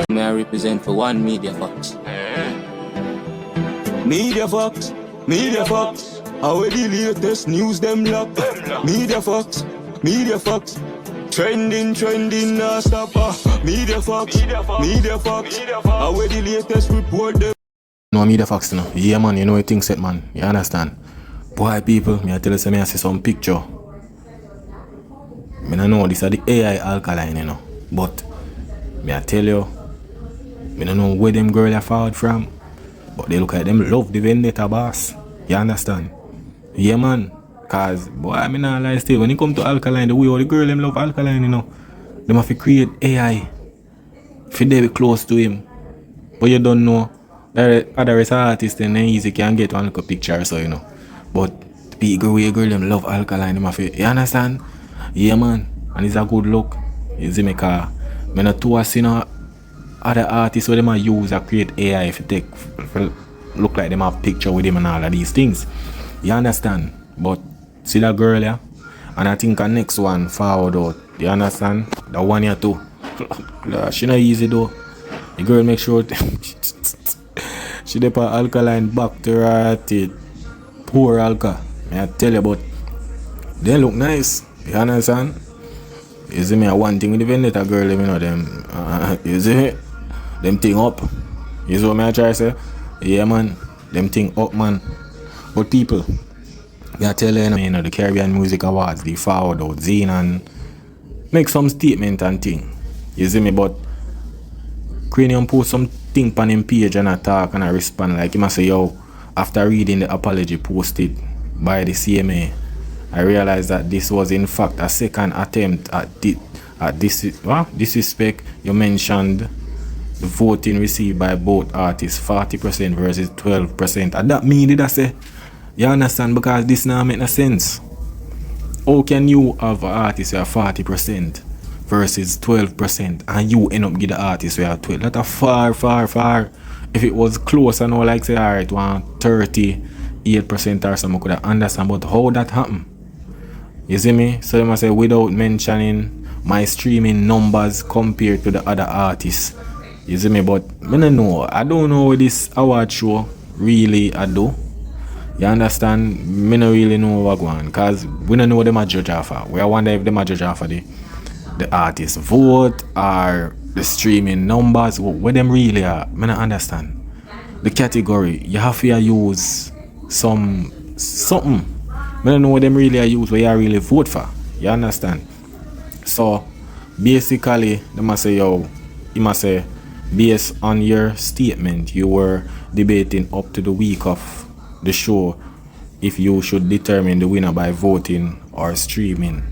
May I represent for one Media Fox. Media Fox, Media Fox. How the latest news them lock. Media Fox, Media Fox. Trending, nah stop. Media Fox, Media Fox. How the latest report them. No Media Fox, no. Yeah, man, you know what things set, man. You understand? Boy, people, me I tell you, me I see some picture. Me I know this are the AI alkaline, you know. But me I tell you, me don't know where them girls are forward from. But they look like them love the vendetta boss. You understand? Yeah, man. Cause boy, I mean not lie still. When it come to alkaline, the way all the girl them love alkaline, you know. They have to create AI. If they be close to him. But you don't know. There other artists then easy can get one look a picture so you know. But the girl them love alkaline, them have to, you understand? Yeah, man. And it's a good look. You see me car. Me not too see no other artists where them use or create AI if you take look like them have picture with him and all of these things. You understand? But see that girl, yeah? And I think the next one forward out. You understand? The one here too. She not easy though. The girl make sure she dip her alkaline back to her teeth. Poor alka. I tell you, but they look nice. You understand? You see me one thing with the vendetta girl, you know them. You see me? Them thing up. You see what I try to say? Yeah, man. Them thing up, man. But people, I tell you know, the Caribbean Music Awards, they forward out Zine and make some statement and thing. You see me? But Kranium post some thing on him page and I talk and I respond like he must say, yo, after reading the apology posted by the CMA, I realized that this was in fact a second attempt at disrespect. You mentioned the voting received by both artists, 40% versus 12%. And that mean did I say? You understand? Because this now make no sense. How can you have an artist who are 40% versus 12% and you end up get the artist who are 12? That's a far. If it was close and all like say alright, 38% or something, I could have understand, but how that happen? You see me? So they must say without mentioning my streaming numbers compared to the other artists. You see me? But I don't know. I don't know what this award show really I do. You understand? Me don't really know what going on. Because we don't know what them a judge for. We wonder if them a judge for the artist vote or the streaming numbers. What them really are. I don't understand. The category. You have to use something. I don't know what them really use, what you really vote for. You understand? So, basically, they must say, yo, you must say, based on your statement, you were debating up to the week of the show if you should determine the winner by voting or streaming.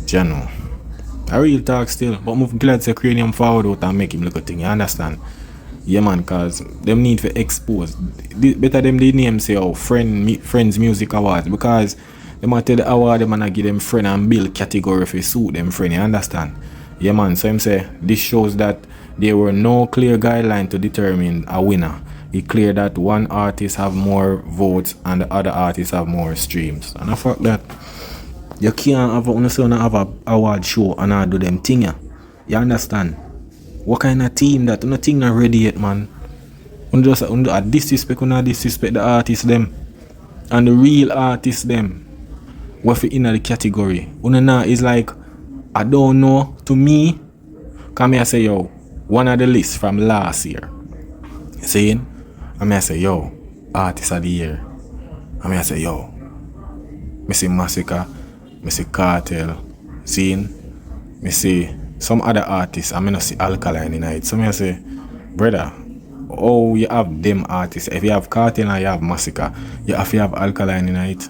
General. I real talk still, but I'm glad to Kranium forward out and make him look a thing. You understand? Yeah, man, cause them need to expose. Better them the name say, oh, Friends Music Awards, because they might tell the award them and give them friend and build category for suit them friend. You understand? Yeah, man. So him say this shows that there were no clear guideline to determine a winner. It's clear that one artist have more votes and the other artists have more streams. And I thought that you can't have a award show and I do them thing. You understand? What kind of team that? Nothing not ready yet, man. Just disrespect the artists them. And the real artists them. What in the category. Now is like, I don't know. To me, come here say, yo, one of the lists from last year. Saying? I mean I say, yo, artist of the year. I mean I say, yo, I see Massacre, I see Cartel, seeing, I see some other artists, I mean I see Alkaline in it. So I say, brother, oh you have them artists. If you have Cartel and you have Massacre, you have to have Alkaline in it.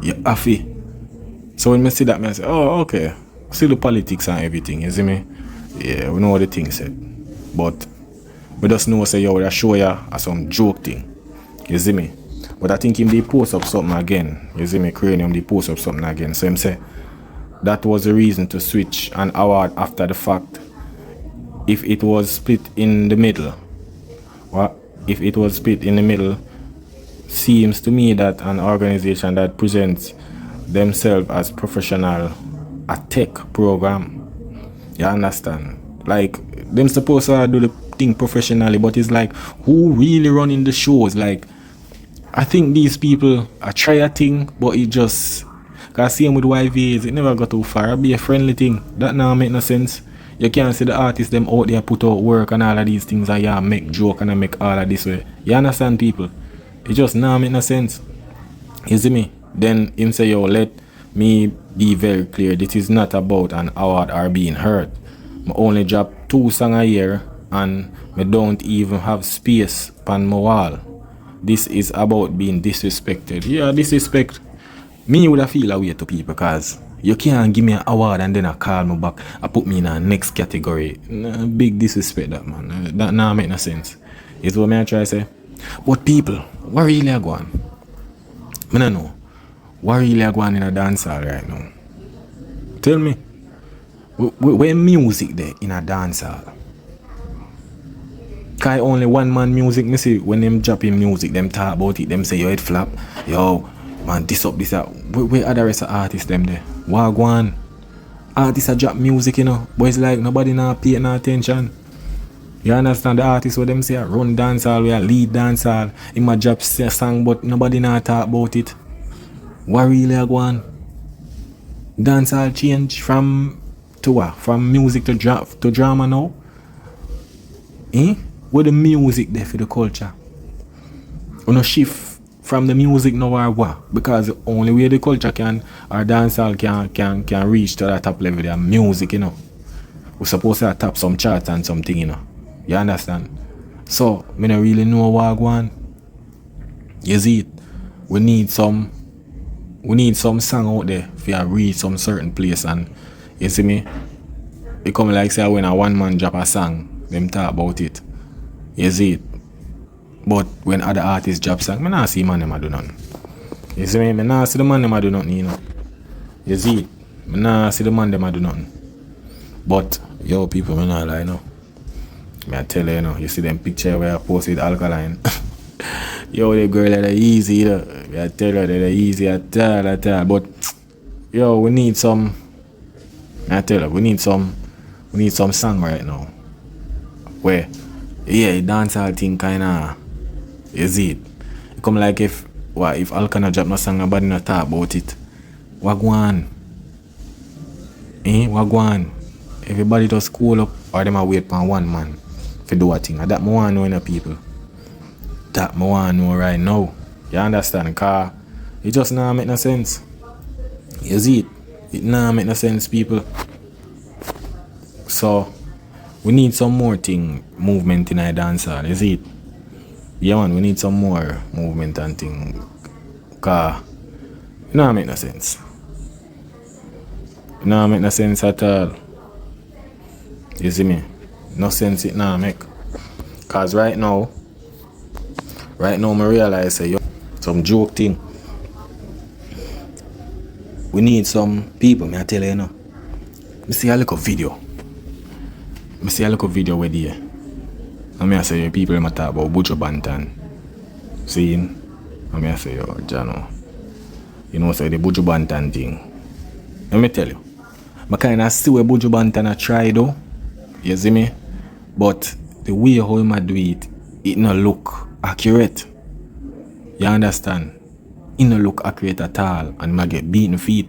You have to. So when I see that, I say, oh okay. See the politics and everything, you see me? Yeah, we know what the thing said. But we just know say yo, we show ya some joke thing. You see me? But I think him they post up something again. You see me? Kranium they post up something again. So him say that was the reason to switch an award after the fact. If it was split in the middle. What? If it was split in the middle, seems to me that an organization that presents themselves as professional a tech program. You understand? Like, them supposed to do the thing professionally, but it's like, who really running the shows? Like, I think these people are try a thing, but it just, cause same with YVs, it never got too far. It'll be a friendly thing. That now make no sense. You can't see the artists them out there put out work and all of these things and yeah, make joke and make all of this way. You understand, people? It just now make no sense. You see me? Then him say, yo, let me be very clear. This is not about an award or being hurt. I only drop 2 songs a year and I don't even have space on my wall. This is about being disrespected. Yeah, disrespect. Me would have feel away to people because you can't give me an award and then I call me back. I put me in a next category. Big disrespect that, man. That now make no sense. Is what I try to say. But people, what really are going on? I don't know. What really are going on in a dancehall right now? Tell me. Where music there in a dancehall? Cause only one man music, me see when them dropping music, them talk about it, them say yo it flap, yo man this up, this up. Where other rest of artists them there? What go on? Artists a drop music, you know, but it's like nobody now pay no attention. You understand the artists what them say run dancehall, we a lead dancehall, him a drop song but nobody now talk about it. What really a go on? Dancehall change from to what? From music to drama now? Eh? Where the music there for the culture? You know, shift from the music now or what? Because the only way the culture can or dancehall can reach to that top level is music, you know. We're supposed to tap some charts and something, you know. You understand? So, I don't really know what go on. You see it? We need some song out there for reach some certain place and you see me? It come like say when a one man drop a song, them talk about it. You see it? But when other artists drop song, I not see man them a do nothing. You see me? I not see the man them a do nothing, you know. You see it? I not see the man them a do nothing. But yo people, I not lie, no. I tell you, you know, you see them picture where I posted ALKALINE. Yo, the girl that are easy, you know. I tell you they're easy at all. But yo, we need some. I tell you, we need some song right now. Where, yeah, dancehall thing kinda is it. It come like if ALKALINE drop no song, nobody not talk about it. What go on? What go on? Everybody just cool up or them a wait for one man to do a thing. And that I want to know in the people. That I want to know right now. You understand? Cause it just not make no sense. You see it? It not make no sense, people. So we need some more movement in our dancehall. You see it? Yeah man, we need some more movement and thing. Cause it not make no sense. It not make no sense at all. You see me? No sense it now make. Cause right now I realize say yo some joke thing. We need some people, me I tell you now. I see a little video. Where there. And I say yo, people them talk about Buju Banton. See? And I say yo, Jano. You know say the Buju Banton thing. Let me tell you. I kinda see where Buju Banton a try though. You see me? But the way how him a do it, it no look accurate. You understand? It no look accurate at all and I get beaten feet.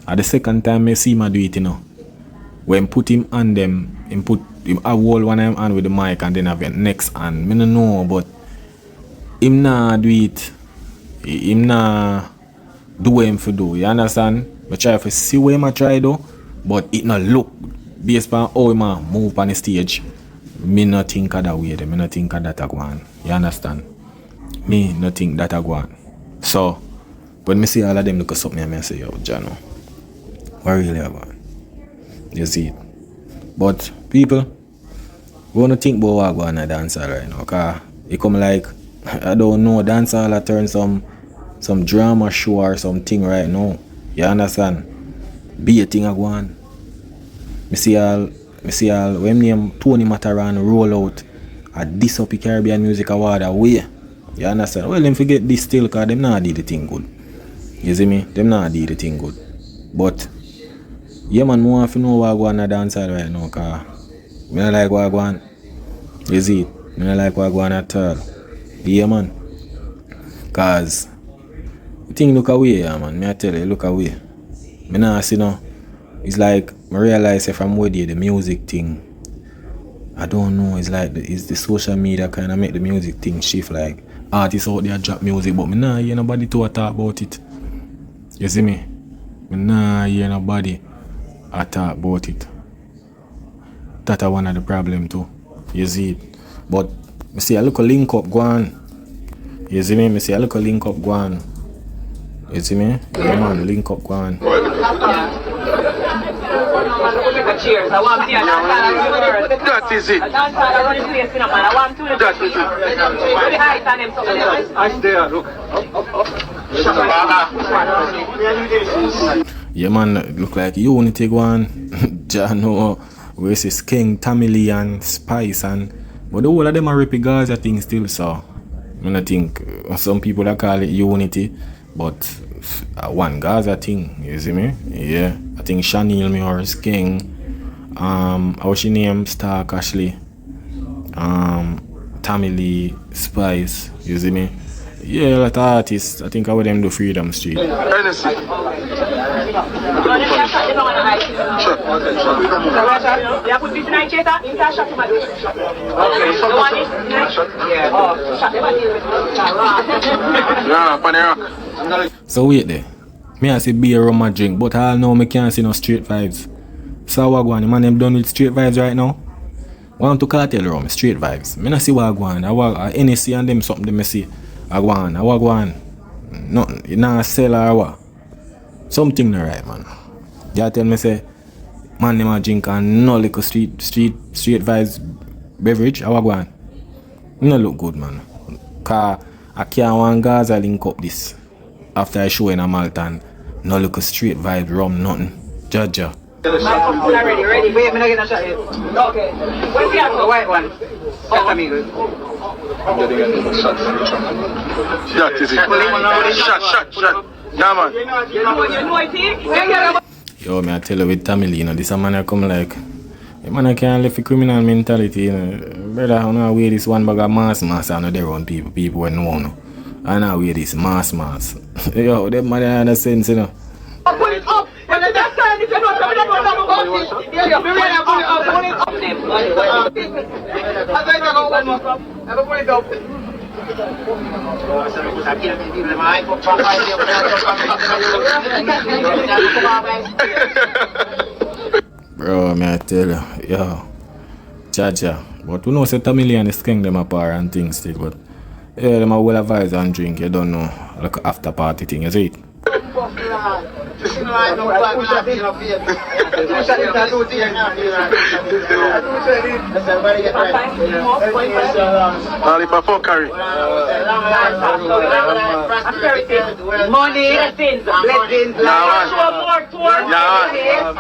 At the second time I see him do it, you know. When put him on them, him hold one of him on with the mic and then have the next hand. I don't know, but him nah do it. Him nah do what him for do. You understand? I try to see what him a try do, but it no look based on how him a move on the stage. Me not think of that way. Me not think of that a go on. You understand? Me not think that a go on. So, when me see all of them look at something, I say, yo, Jano, what really a go on? You see it? But people, we want to think about what go on in a dancehall right now. Cause it come like, I don't know, dancehall a turn some drama show or something right now. You understand? Be a thing a go on. Me see all when name Tony Mataran roll out at this up Caribbean Music Award away. You understand? Well, them forget this still because them not did the thing good. You see me? Them not did the thing good. But yeah man, more if you know what go on a dancehall right now, cause Me not like what I go on. You see it? Me not like what I go on at all. Yeah, man. Cause the thing look away, yeah, man. Me I tell you, look away. Me nah see no. It's like I realize if I'm with you, the music thing. I don't know. It's like it's the social media kind of make the music thing shift. Like artists out there drop music, but me nah hear nobody to talk about it. You see me? Me nah hear nobody talk about it. That's one of the problem too. You see it? But me see a little link up go on. You see me? Me see a little link up go on. You see me? Yeah, man, link up go on. Cheers. I want to see a That is it. That is it. I stay look. Yeah, man, look like Unity one. Jano, versus King, Tamili and Spice and but the whole of them are ripping Gaza thing still, so I think some people that call it Unity, but one Gaza thing, you see me? Yeah. I think Chanel me or King. How she name Stark Ashley. Tamili, Spice, you see me? Yeah, a lot of artists. I think I would them do Freedom Street. So wait there. Me I see beer rum and drink, but I know me can't see no straight vibes. So what go on? The man them done with straight vibes right now? Want to cartel rum, straight vibes. Me not see what go on. I walk NSC and them something them me see. I go on. Nothing. You not sell or what? Something not right, man. You tell me say man them a drink and no little street vibes beverage. I go on. No look good, man. Cause I can't want Gaza link up this after I show in a Malton. No look a straight vibe, rum, nothing. Jaja. Ready. Wait, I'm not getting a shot yet. Okay. Where's the white one? That's amigo. That is it. Shot. Yeah, man. You know I think? Yo, me I tell you with Tamil, you know, this a man I come like, a man I can't live for criminal mentality, you know. Brother, I know wear this one bag of mass, I know they run people when no one. I know wear this mass. Yo, them man they understand, you know. Pull it up! When the next time you cannot come in and go down, yeah, pull it up. Pull it up. Bro, me I tell you, yo, Chacha. But we know say Tamilian is king them apart and things still, but yeah, them a well advise and drink, you don't know, like after party thing, you see it? Money, blessings, more tours,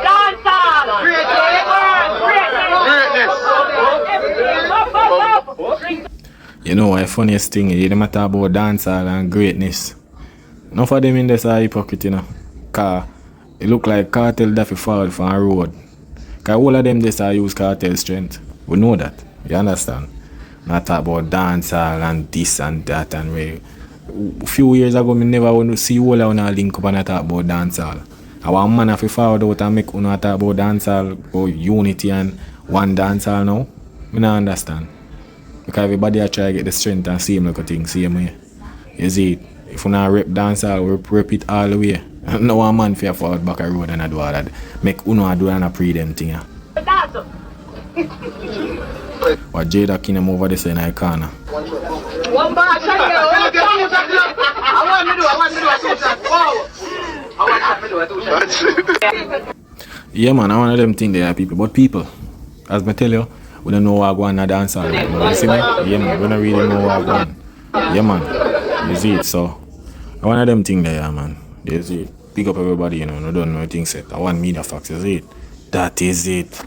dancehall, greatness. You know why funniest thing is them talk about dancehall and greatness. None of them in this are hypocrite, you know. Cause it look like cartel that fall from a road. Cause all of them this are use cartel strength. We know that. You understand? Not talk about dancehall and this and that and way. A few years ago, I never want to see all of them link up and talk about dancehall. I want man if you forward out and make una talk about dancehall or unity and one dancehall now. I don't understand. Because everybody are trying to get the strength and same like a thing, same way. You see it? If you not rep dancehall, we rep it all the way. No one man fear forward back a road and I do all that. Make uno do and a pre them thing. What Jada Kinem over there saying I can't. One bar, I want to do. Yeah, man, I want them thing there, people. But people, as I tell you, we don't know what going on dance hall. You see me? Yeah, man, we don't really know what going on. Yeah, man, you see it. So, I want them thing there, man. You see it. Pick up everybody, you know, no don't know things set. I want media facts, you see it. That is it.